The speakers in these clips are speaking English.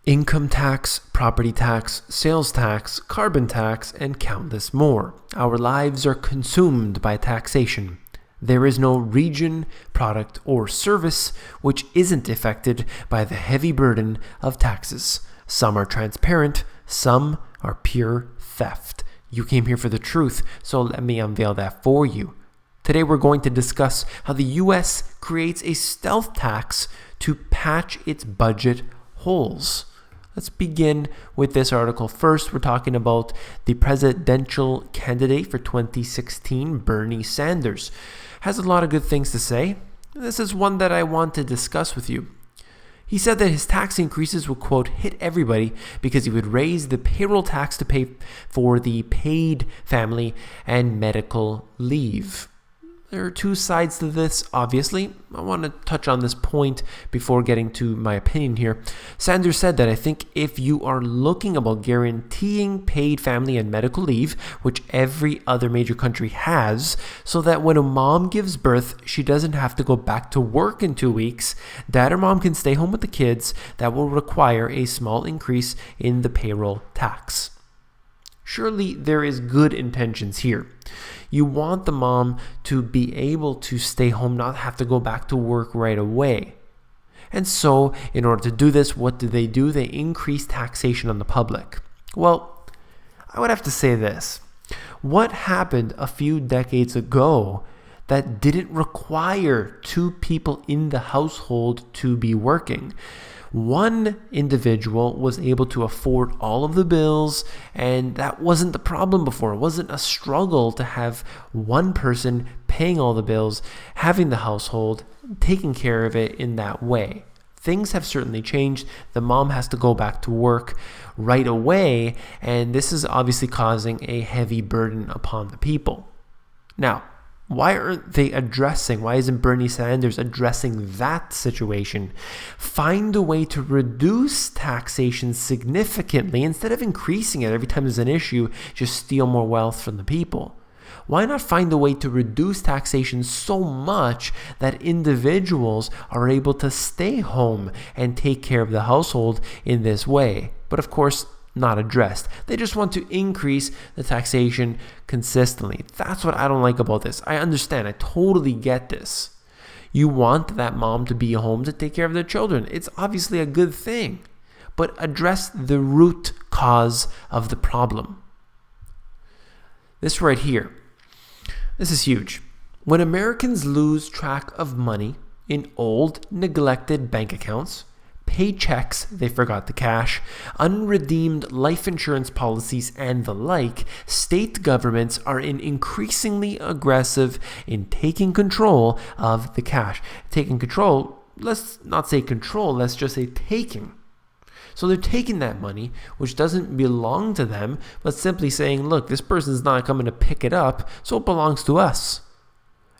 Income tax, property tax, sales tax, carbon tax, and countless more. Our lives are consumed by taxation. There is no region, product, or service which isn't affected by the heavy burden of taxes. Some are transparent, some are pure theft. You came here for the truth, so let me unveil that for you. Today we're going to discuss how the US creates a stealth tax to patch its budget holes. Let's begin with this article. First, we're talking about the presidential candidate for 2016, Bernie Sanders. Has a lot of good things to say. This is one that I want to discuss with you. He said that his tax increases would, quote, hit everybody because he would raise the payroll tax to pay for the paid family and medical leave. There are two sides to this, obviously. I want to touch on this point before getting to my opinion here. Sanders said that I think if you are looking about guaranteeing paid family and medical leave, which every other major country has, so that when a mom gives birth, she doesn't have to go back to work in 2 weeks, dad or mom can stay home with the kids, that will require a small increase in the payroll tax. Surely there is good intentions here. You want the mom to be able to stay home, not have to go back to work right away. And so, in order to do this, what do? They increase taxation on the public. Well, I would have to say this. What happened a few decades ago that didn't require two people in the household to be working? One individual was able to afford all of the bills, and that wasn't the problem before. It wasn't a struggle to have one person paying all the bills, having the household, taking care of it in that way. Things have certainly changed. The mom has to go back to work right away, and this is obviously causing a heavy burden upon the people. Now, why isn't Bernie Sanders addressing that situation? Find a way to reduce taxation significantly instead of increasing it every time there's an issue, just steal more wealth from the people. Why not find a way to reduce taxation so much that individuals are able to stay home and take care of the household in this way? But of course, not addressed. They just want to increase the taxation consistently. That's what I don't like about this. I understand. I totally get this. You want that mom to be home to take care of their children. It's obviously a good thing. But address the root cause of the problem. This right here. This is huge. When Americans lose track of money in old, neglected bank accounts, paychecks they forgot to cash, unredeemed life insurance policies, and the like, state governments are increasingly aggressive in taking control of the cash. Taking control, let's not say control, let's just say taking. So they're taking that money, which doesn't belong to them, but simply saying, look, this person's not coming to pick it up, so it belongs to us.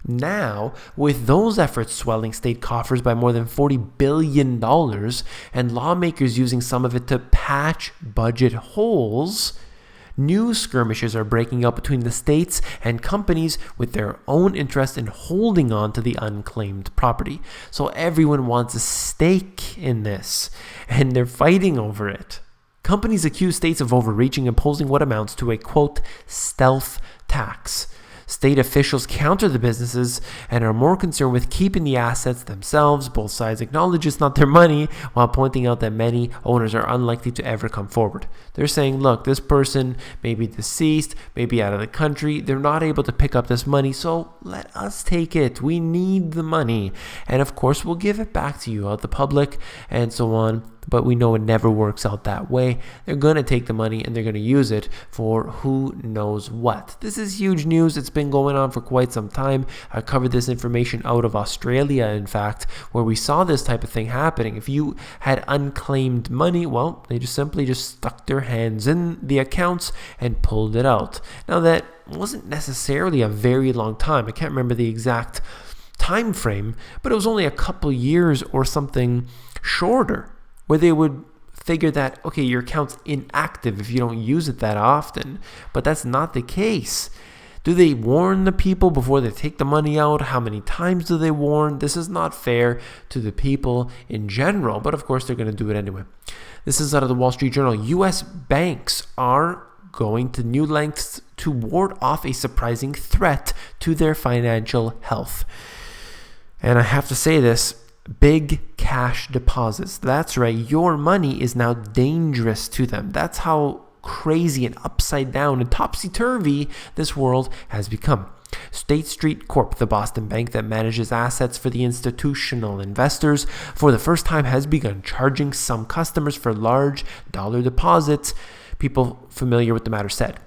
Now, with those efforts swelling state coffers by more than $40 billion and lawmakers using some of it to patch budget holes, new skirmishes are breaking out between the states and companies with their own interest in holding on to the unclaimed property. So everyone wants a stake in this, and they're fighting over it. Companies accuse states of overreaching, imposing what amounts to a, quote, stealth tax. State officials counter the businesses and are more concerned with keeping the assets themselves. Both sides acknowledge it's not their money, while pointing out that many owners are unlikely to ever come forward. They're saying, look, this person may be deceased, may be out of the country. They're not able to pick up this money, so let us take it. We need the money. And of course, we'll give it back to you out the public and so on. But we know it never works out that way. They're going to take the money and they're going to use it for who knows what. This is huge news. It's been going on for quite some time. I covered this information out of Australia, in fact, where we saw this type of thing happening. If you had unclaimed money, well, they just simply stuck their hands in the accounts and pulled it out. Now, that wasn't necessarily a very long time. I can't remember the exact time frame, but it was only a couple years or something shorter, where they would figure that, okay, your account's inactive if you don't use it that often. But that's not the case. Do they warn the people before they take the money out? How many times do they warn? This is not fair to the people in general, but of course they're going to do it anyway. This is out of the Wall Street Journal. U.S. banks are going to new lengths to ward off a surprising threat to their financial health. And I have to say this, big cash deposits. That's right, your money is now dangerous to them. That's how crazy and upside down and topsy-turvy this world has become. State Street Corp, the Boston bank that manages assets for the institutional investors, for the first time has begun charging some customers for large dollar deposits, people familiar with the matter said.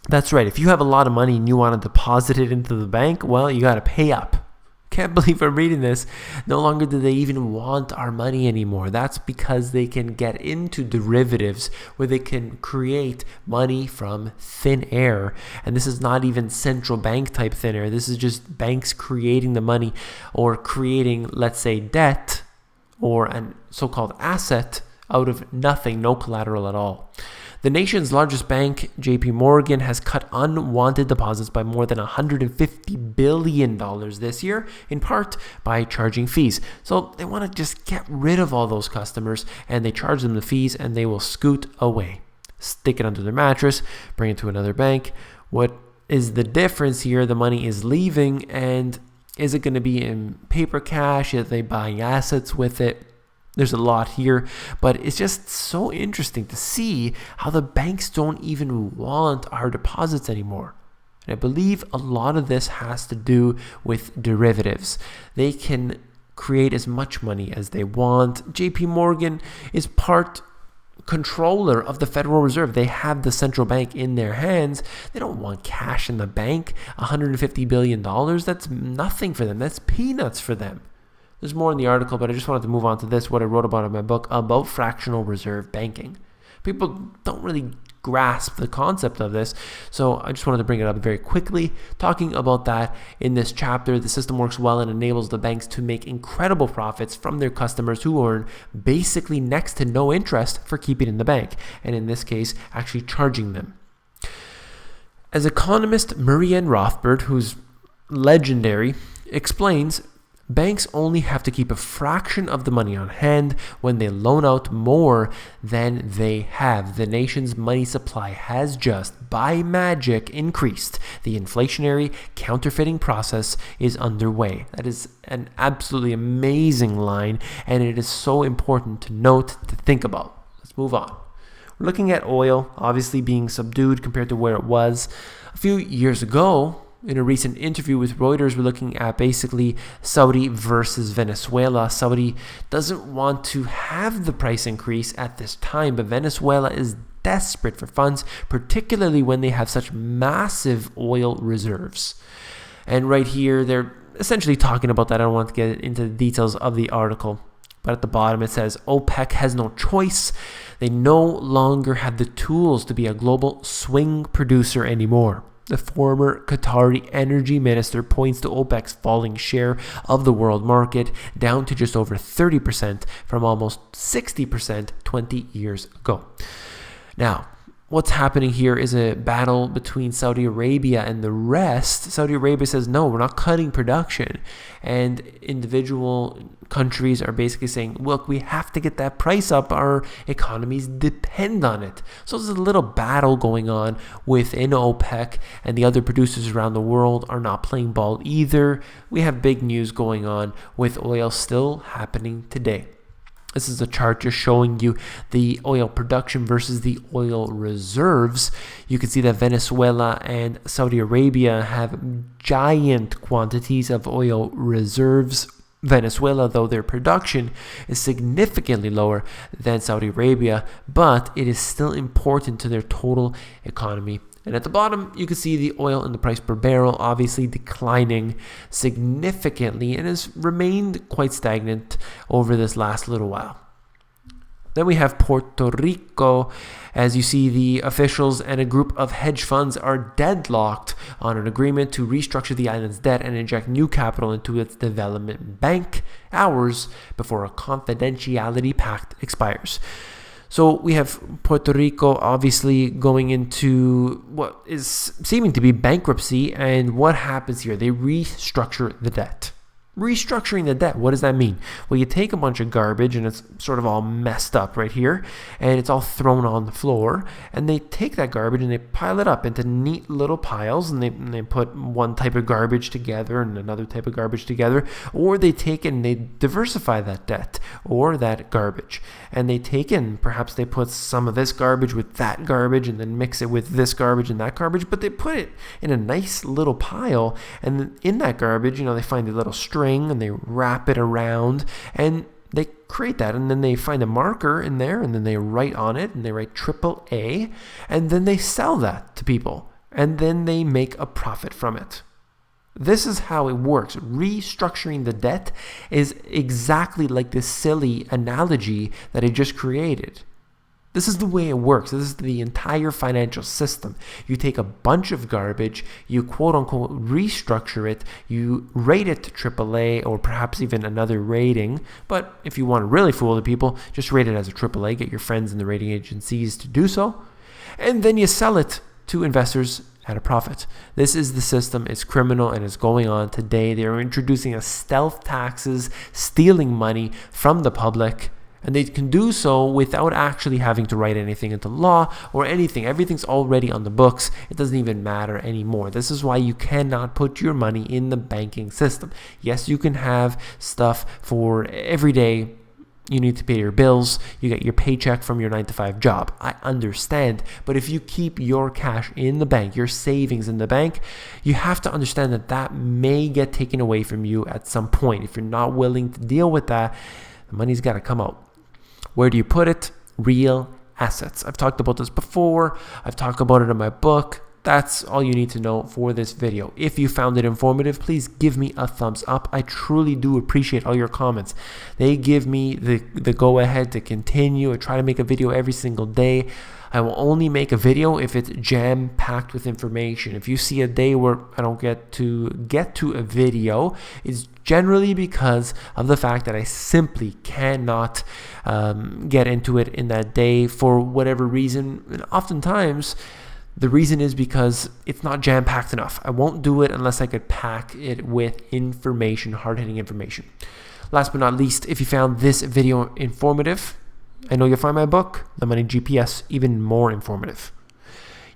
That's right, if you have a lot of money and you want to deposit it into the bank, well, you got to pay up. Can't believe I'm reading this. No longer do they even want our money anymore. That's because they can get into derivatives where they can create money from thin air. And this is not even central bank type thin air. This is just banks creating the money or creating, let's say, debt or a so-called asset out of nothing, no collateral at all. The nation's largest bank, JP Morgan, has cut unwanted deposits by more than $150 billion this year, in part by charging fees. So they want to just get rid of all those customers, and they charge them the fees, and they will scoot away. Stick it under their mattress, bring it to another bank. What is the difference here? The money is leaving, and is it going to be in paper cash? Are they buying assets with it? There's a lot here, but it's just so interesting to see how the banks don't even want our deposits anymore. And I believe a lot of this has to do with derivatives. They can create as much money as they want. JP Morgan is part controller of the Federal Reserve. They have the central bank in their hands. They don't want cash in the bank. $150 billion, that's nothing for them. That's peanuts for them. There's more in the article, but I just wanted to move on to this, what I wrote about in my book about fractional reserve banking. People don't really grasp the concept of this, so I just wanted to bring it up very quickly, talking about that in this chapter. The system works well and enables the banks to make incredible profits from their customers who earn basically next to no interest for keeping in the bank, and in this case, actually charging them. As economist Murianne Rothbard, who's legendary, explains, banks only have to keep a fraction of the money on hand when they loan out more than they have. The nation's money supply has just, by magic, increased. The inflationary counterfeiting process is underway. That is an absolutely amazing line, and it is so important to note, to think about. Let's move on. We're looking at oil, obviously being subdued compared to where it was a few years ago. In a recent interview with Reuters, we're looking at basically Saudi versus Venezuela. Saudi doesn't want to have the price increase at this time, but Venezuela is desperate for funds, particularly when they have such massive oil reserves. And right here, they're essentially talking about that. I don't want to get into the details of the article, but at the bottom it says OPEC has no choice. They no longer have the tools to be a global swing producer anymore. The former Qatari energy minister points to OPEC's falling share of the world market down to just over 30% from almost 60% 20 years ago. Now, what's happening here is a battle between Saudi Arabia and the rest. Saudi Arabia says, no, we're not cutting production. And individual countries are basically saying, look, we have to get that price up. Our economies depend on it. So there's a little battle going on within OPEC, and the other producers around the world are not playing ball either. We have big news going on with oil still happening today. This is a chart just showing you the oil production versus the oil reserves. You can see that Venezuela and Saudi Arabia have giant quantities of oil reserves. Venezuela, though, their production is significantly lower than Saudi Arabia, but it is still important to their total economy. And at the bottom, you can see the oil and the price per barrel obviously declining significantly and has remained quite stagnant over this last little while. Then we have Puerto Rico. As you see, the officials and a group of hedge funds are deadlocked on an agreement to restructure the island's debt and inject new capital into its development bank hours before a confidentiality pact expires. So we have Puerto Rico obviously going into what is seeming to be bankruptcy. And what happens here? They restructure the debt. Restructuring the debt, what does that mean? Well, you take a bunch of garbage and it's sort of all messed up right here and it's all thrown on the floor, and they take that garbage and they pile it up into neat little piles, and they put one type of garbage together and another type of garbage together, or they take it and they diversify that debt or that garbage, and they take in, perhaps they put some of this garbage with that garbage and then mix it with this garbage and that garbage, but they put it in a nice little pile, and in that garbage, they find a little string and they wrap it around and they create that, and then they find a marker in there and then they write on it and they write AAA, and then they sell that to people and then they make a profit from it. This is how it works. Restructuring the debt is exactly like this silly analogy that I just created. This is the way it works. This is the entire financial system. You take a bunch of garbage, you quote unquote restructure it, you rate it to AAA or perhaps even another rating. But if you want to really fool the people, just rate it as a AAA. Get your friends in the rating agencies to do so. And then you sell it to investors at a profit. This is the system. It's criminal and it's going on today. They're introducing a stealth taxes, stealing money from the public. And they can do so without actually having to write anything into law or anything. Everything's already on the books. It doesn't even matter anymore. This is why you cannot put your money in the banking system. Yes, you can have stuff for every day. You need to pay your bills. You get your paycheck from your 9-to-5 job. I understand. But if you keep your cash in the bank, your savings in the bank, you have to understand that that may get taken away from you at some point. If you're not willing to deal with that, the money's got to come out. Where do you put it? Real assets. I've talked about this before. I've talked about it in my book. That's all you need to know for this video. If you found it informative, please give me a thumbs up. I truly do appreciate all your comments. They give me the go ahead to continue. I try to make a video every single day. I will only make a video if it's jam-packed with information. If you see a day where I don't get to a video, it's generally because of the fact that I simply cannot get into it in that day for whatever reason. And oftentimes, the reason is because it's not jam-packed enough. I won't do it unless I could pack it with information, hard-hitting information. Last but not least, if you found this video informative, I know you'll find my book, The Money GPS, even more informative.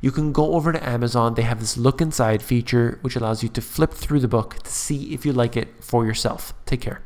You can go over to Amazon. They have this look inside feature, which allows you to flip through the book to see if you like it for yourself. Take care.